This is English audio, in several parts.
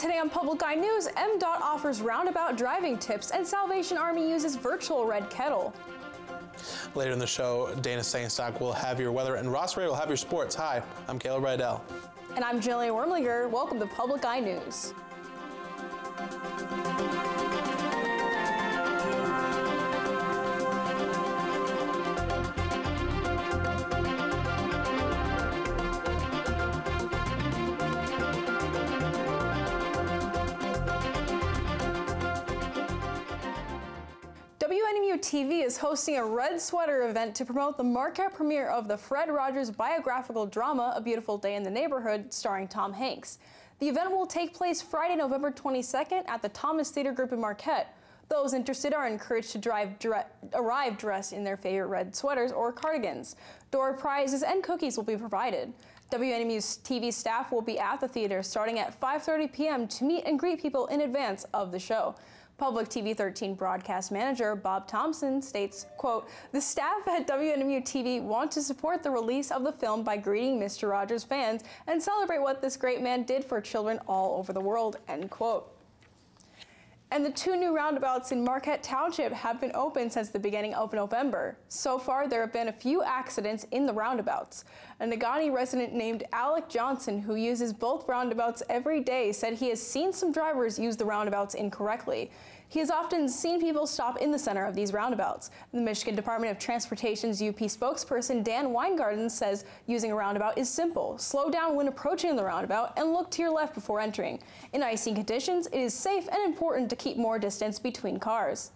Today on Public Eye News, MDOT offers roundabout driving tips and Salvation Army uses virtual red kettle. Later in the show, Dana Sangstock will have your weather and Ross Ray will have your sports. Hi, I'm Caleb Rydell. And I'm Jillian Wormlinger. Welcome to Public Eye News. WNMU TV is hosting a red sweater event to promote the Marquette premiere of the Fred Rogers biographical drama, A Beautiful Day in the Neighborhood, starring Tom Hanks. The event will take place Friday, November 22nd at the Thomas Theater Group in Marquette. Those interested are encouraged to arrive dressed in their favorite red sweaters or cardigans. Door prizes and cookies will be provided. WNMU's TV staff will be at the theater starting at 5:30 p.m. to meet and greet people in advance of the show. Public TV 13 broadcast manager Bob Thompson states, quote, "The staff at WNMU TV want to support the release of the film by greeting Mr. Rogers fans and celebrate what this great man did for children all over the world," end quote. And the 2 new roundabouts in Marquette Township have been open since the beginning of November. So far, there have been a few accidents in the roundabouts. A Negaunee resident named Alec Johnson, who uses both roundabouts every day, said he has seen some drivers use the roundabouts incorrectly. He has often seen people stop in the center of these roundabouts. The Michigan Department of Transportation's UP spokesperson Dan Weingarten says using a roundabout is simple. Slow down when approaching the roundabout and look to your left before entering. In icy conditions, it is safe and important to keep more distance between cars.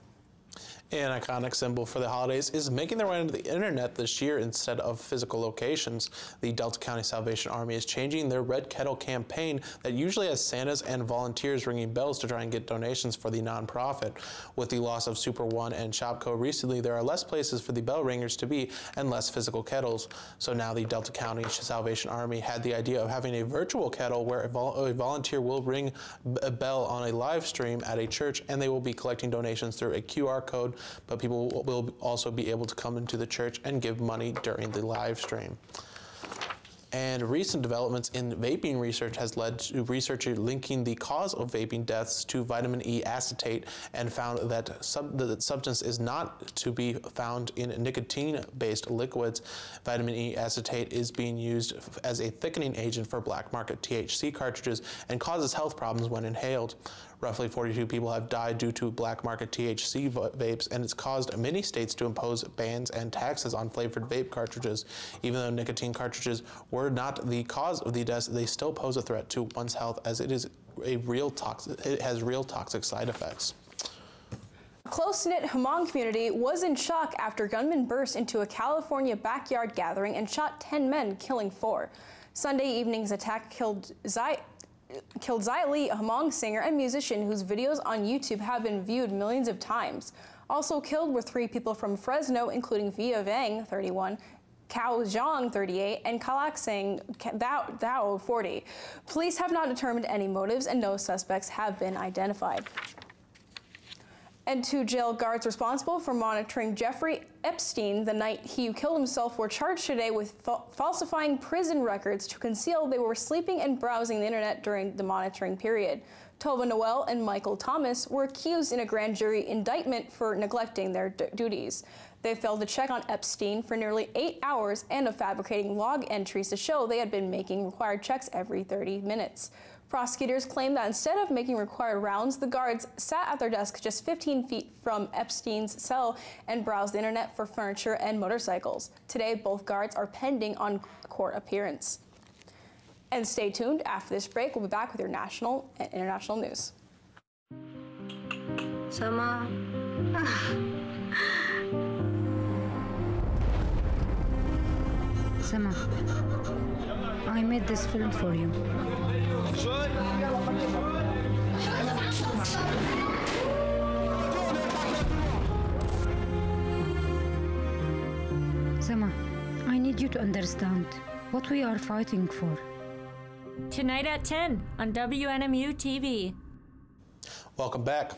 An iconic symbol for the holidays is making their way into the internet this year instead of physical locations. The Delta County Salvation Army is changing their Red Kettle campaign that usually has Santas and volunteers ringing bells to try and get donations for the nonprofit. With the loss of Super One and Shopco recently, there are less places for the bell ringers to be and less physical kettles. So now the Delta County Salvation Army had the idea of having a virtual kettle where a volunteer will ring a bell on a live stream at a church, and they will be collecting donations through a QR code. But people will also be able to come into the church and give money during the live stream. And recent developments in vaping research has led to researchers linking the cause of vaping deaths to vitamin E acetate and found that the substance is not to be found in nicotine-based liquids. Vitamin E acetate is being used as a thickening agent for black market THC cartridges and causes health problems when inhaled. Roughly 42 people have died due to black market THC vapes, and it's caused many states to impose bans and taxes on flavored vape cartridges. Even though nicotine cartridges were not the cause of the deaths, they still pose a threat to one's health as it has real toxic side effects. A close-knit Hmong community was in shock after gunmen burst into a California backyard gathering and shot 10 men, killing 4. Sunday evening's attack killed Zai Li, a Hmong singer and musician whose videos on YouTube have been viewed millions of times. Also killed were 3 people from Fresno, including Via Vang, 31, Cao Zhang, 38, and Kalak Singh Thao, 40. Police have not determined any motives, and no suspects have been identified. And 2 jail guards responsible for monitoring Jeffrey Epstein the night he killed himself were charged today with falsifying prison records to conceal they were sleeping and browsing the internet during the monitoring period. Tova Noel and Michael Thomas were accused in a grand jury indictment for neglecting their duties. They failed to check on Epstein for nearly 8 hours and of fabricating log entries to show they had been making required checks every 30 minutes. Prosecutors claim that instead of making required rounds, the guards sat at their desk just 15 feet from Epstein's cell and browsed the internet for furniture and motorcycles. Today, both guards are pending on court appearance. And stay tuned. After this break, we'll be back with your national and international news. Sama. Sama, I made this film for you. Sama, I need you to understand what we are fighting for. Tonight at 10 on WNMU TV. Welcome back.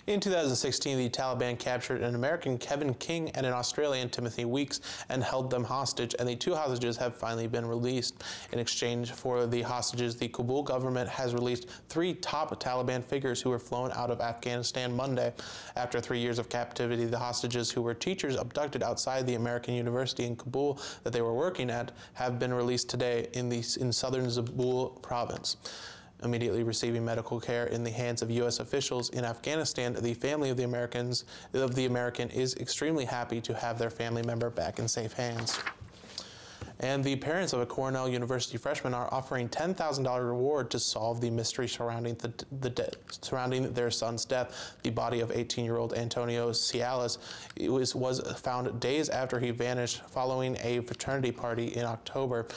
In 2016, the Taliban captured an American, Kevin King, and an Australian, Timothy Weeks, and held them hostage, and the two hostages have finally been released. In exchange for the hostages, the Kabul government has released 3 top Taliban figures who were flown out of Afghanistan Monday. After 3 years of captivity, the hostages, who were teachers abducted outside the American university in Kabul that they were working at, have been released today in southern Zabul province. Immediately receiving medical care in the hands of U.S. officials in Afghanistan, the family of the American is extremely happy to have their family member back in safe hands. And the parents of a Cornell University freshman are offering $10,000 reward to solve the mystery surrounding surrounding their son's death. The body of 18-year-old Antonio Cialis was found days after he vanished following a fraternity party in October.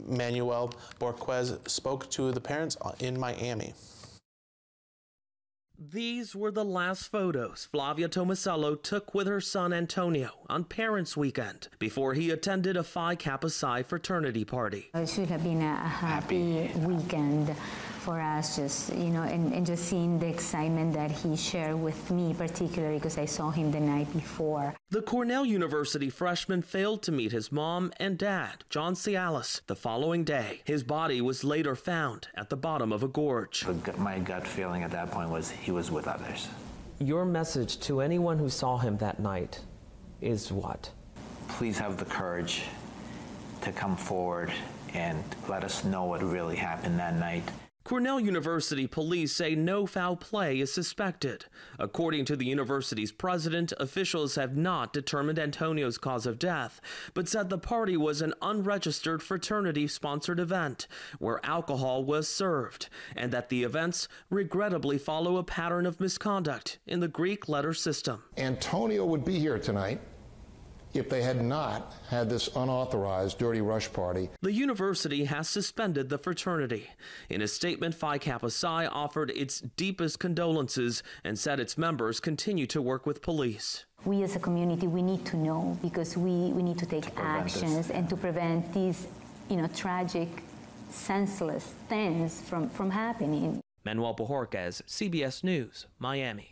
Manuel Borquez spoke to the parents in Miami. These were the last photos Flavia Tomasello took with her son Antonio on Parents' Weekend before he attended a Phi Kappa Psi fraternity party. It should have been a happy weekend for us, just, and just seeing the excitement that he shared with me, particularly because I saw him the night before. The Cornell University freshman failed to meet his mom and dad, John Cialis, the following day. His body was later found at the bottom of a gorge. My gut feeling at that point was he was with others. Your message to anyone who saw him that night is what? Please have the courage to come forward and let us know what really happened that night. Cornell University police say no foul play is suspected. According to the university's president, officials have not determined Antonio's cause of death, but said the party was an unregistered fraternity-sponsored event where alcohol was served, and that the events regrettably follow a pattern of misconduct in the Greek letter system. Antonio would be here tonight if they had not had this unauthorized dirty rush party. The university has suspended the fraternity. In a statement, Phi Kappa Psi offered its deepest condolences and said its members continue to work with police. We as a community, we need to know, because we need to take actions and to prevent these, tragic, senseless things from happening. Manuel Bojorquez, CBS News, Miami.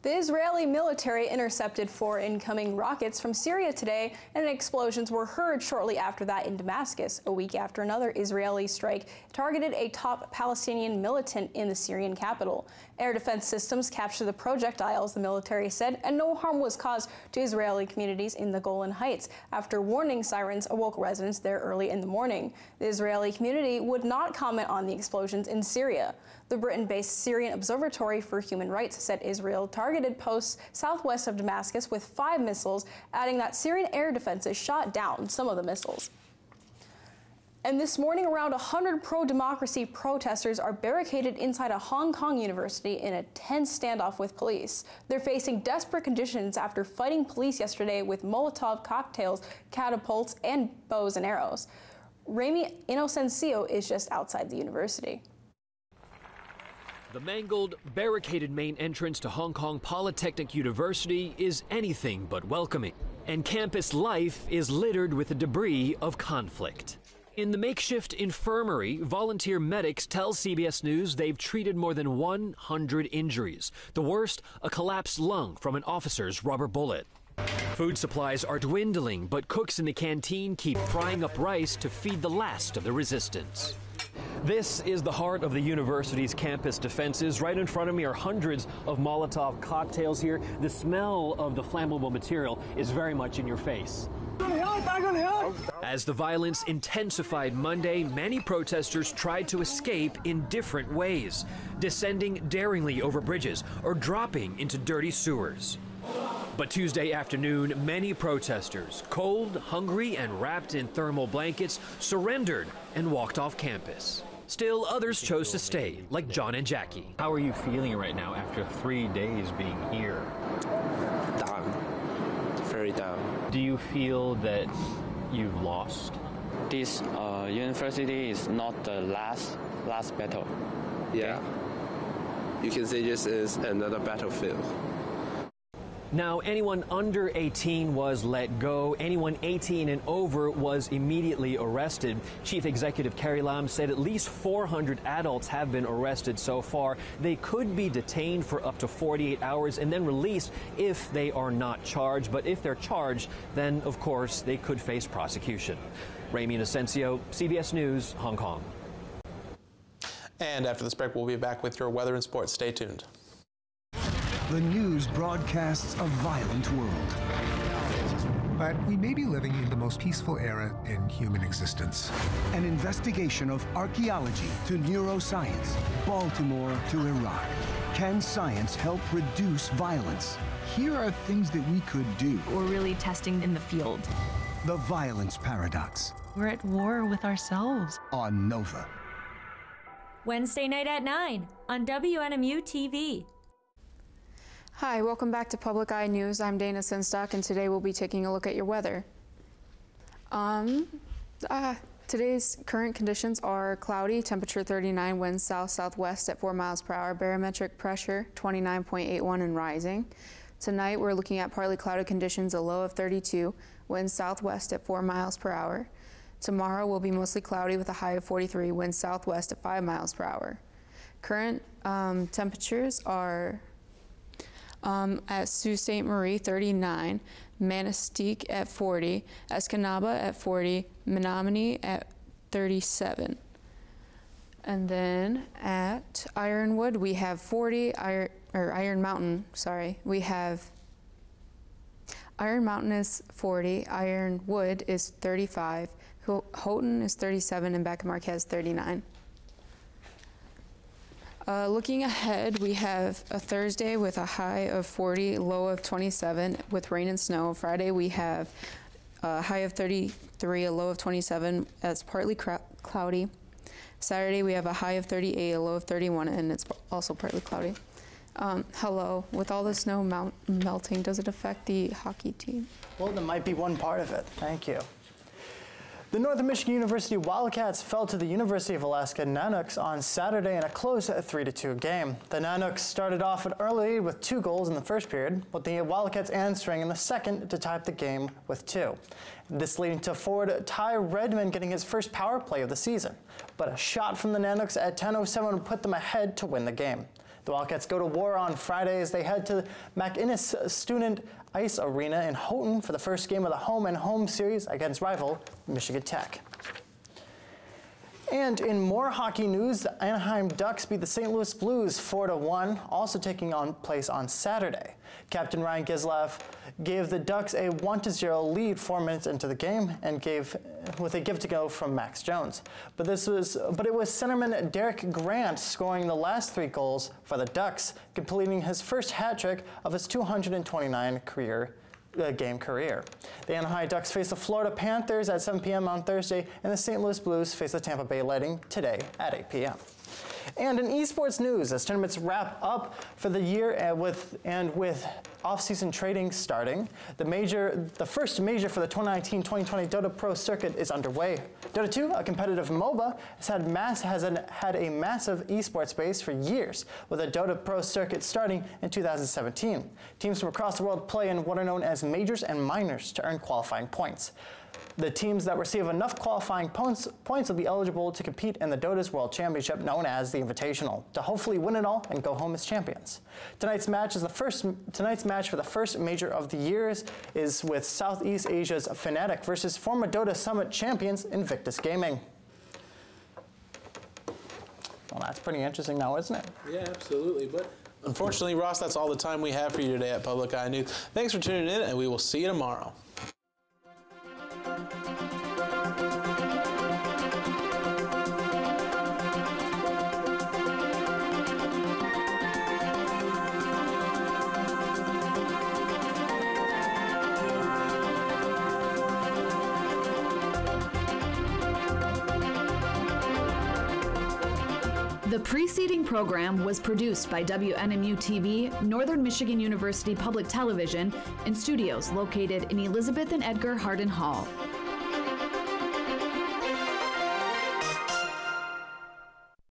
The Israeli military intercepted 4 incoming rockets from Syria today, and explosions were heard shortly after that in Damascus, a week after another Israeli strike targeted a top Palestinian militant in the Syrian capital. Air defense systems captured the projectiles, the military said, and no harm was caused to Israeli communities in the Golan Heights after warning sirens awoke residents there early in the morning. The Israeli community would not comment on the explosions in Syria. The Britain-based Syrian Observatory for Human Rights said Israel targeted posts southwest of Damascus with 5 missiles, adding that Syrian air defenses shot down some of the missiles. And this morning, around 100 pro-democracy protesters are barricaded inside a Hong Kong university in a tense standoff with police. They're facing desperate conditions after fighting police yesterday with Molotov cocktails, catapults, and bows and arrows. Remy Inocencio is just outside the university. The mangled, barricaded main entrance to Hong Kong Polytechnic University is anything but welcoming, and campus life is littered with the debris of conflict. In the makeshift infirmary, volunteer medics tell CBS News they've treated more than 100 injuries. The worst, a collapsed lung from an officer's rubber bullet. Food supplies are dwindling, but cooks in the canteen keep frying up rice to feed the last of the resistance. This is the heart of the university's campus defenses. Right in front of me are hundreds of Molotov cocktails here. The smell of the flammable material is very much in your face. As the violence intensified Monday, many protesters tried to escape in different ways, descending daringly over bridges or dropping into dirty sewers. But Tuesday afternoon, many protesters, cold, hungry, and wrapped in thermal blankets, surrendered and walked off campus. Still, others chose to stay, like John and Jackie. How are you feeling right now after 3 days being here? Down. Very down. Do you feel that you've lost? This university is not the last battle. Yeah. You can say this is another battlefield. Now, anyone under 18 was let go. Anyone 18 and over was immediately arrested. Chief Executive Carrie Lam said at least 400 adults have been arrested so far. They could be detained for up to 48 hours and then released if they are not charged. But if they're charged, then, of course, they could face prosecution. Ramy Inocencio, CBS News, Hong Kong. And after this break, we'll be back with your weather and sports. Stay tuned. The news broadcasts a violent world. But we may be living in the most peaceful era in human existence. An investigation of archaeology to neuroscience, Baltimore to Iraq. Can science help reduce violence? Here are things that we could do. We're really testing in the field. The violence paradox. We're at war with ourselves. On Nova. Wednesday night at 9 on WNMU TV. Hi, welcome back to Public Eye News. I'm Dana Sinstock, and today we'll be taking a look at your weather. Today's current conditions are cloudy, temperature 39, winds south-southwest at 4 miles per hour, barometric pressure 29.81 and rising. Tonight we're looking at partly cloudy conditions, a low of 32, winds southwest at 4 miles per hour. Tomorrow will be mostly cloudy with a high of 43, winds southwest at 5 miles per hour. Current temperatures are at Sault Ste. Marie 39, Manistique at 40, Escanaba at 40, Menominee at 37. And then at Ironwood we have 40, Iron Mountain, we have Iron Mountain is 40, Ironwood is 35, Houghton is 37, and Beck Marquez 39. Looking ahead, we have a Thursday with a high of 40, low of 27 with rain and snow. Friday we have a high of 33, a low of 27. It's partly cloudy. Saturday we have a high of 38, a low of 31, and it's also partly cloudy. Hello, with all the snow melting, does it affect the hockey team? Well, that might be one part of it. Thank you. The Northern Michigan University Wildcats fell to the University of Alaska Nanooks on Saturday in a close 3-2 game. The Nanooks started off early with 2 goals in the first period, with the Wildcats answering in the second to tie up the game with 2. This leading to forward Ty Redmond getting his first power play of the season. But a shot from the Nanooks at 10:07 put them ahead to win the game. The Wildcats go to war on Friday as they head to McInnes Student Ice Arena in Houghton for the first game of the home series against rival Michigan Tech. And in more hockey news, the Anaheim Ducks beat the St. Louis Blues 4-1, also taking place on Saturday. Captain Ryan Gislev gave the Ducks a 1-0 lead 4 minutes into the game and with a give to go from Max Jones. But it was centerman Derek Grant scoring the last 3 goals for the Ducks, completing his first hat trick of his 229 game career. The Anaheim Ducks face the Florida Panthers at 7 p.m. on Thursday, and the St. Louis Blues face the Tampa Bay Lightning today at 8 p.m. And in esports news, as tournaments wrap up for the year with off-season trading starting, the first major for the 2019-2020 Dota Pro circuit is underway. Dota 2, a competitive MOBA, has had a massive esports base for years, with a Dota Pro circuit starting in 2017. Teams from across the world play in what are known as majors and minors to earn qualifying points. The teams that receive enough qualifying points will be eligible to compete in the Dota's World Championship, known as the Invitational, to hopefully win it all and go home as champions. Tonight's match for the first major of the year is with Southeast Asia's Fnatic versus former Dota Summit champions Invictus Gaming. Well, that's pretty interesting now, isn't it? Yeah, absolutely. But unfortunately, Ross, that's all the time we have for you today at Public Eye News. Thanks for tuning in, and we will see you tomorrow. The preceding program was produced by WNMU TV, Northern Michigan University Public Television, in studios located in Elizabeth and Edgar Hardin Hall.